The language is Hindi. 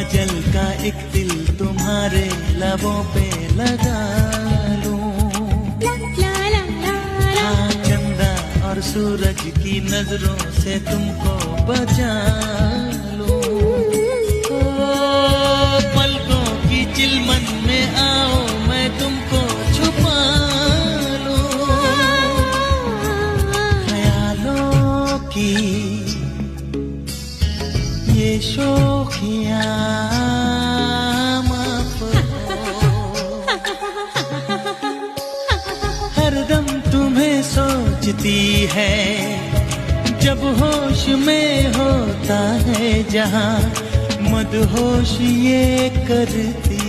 काजल का एक तिल तुम्हारे लबों पे लगा लूं। हाँ, चंदा और सूरज की नजरों से तुमको बचा लूं। पलकों की चिलमन में आओ मैं तुमको छुपा लूं। ख्यालों की ये शोखियाँ माफ हो। हरदम तुम्हें सोचती है जब होश में होता है जहाँ, मदहोश ये करती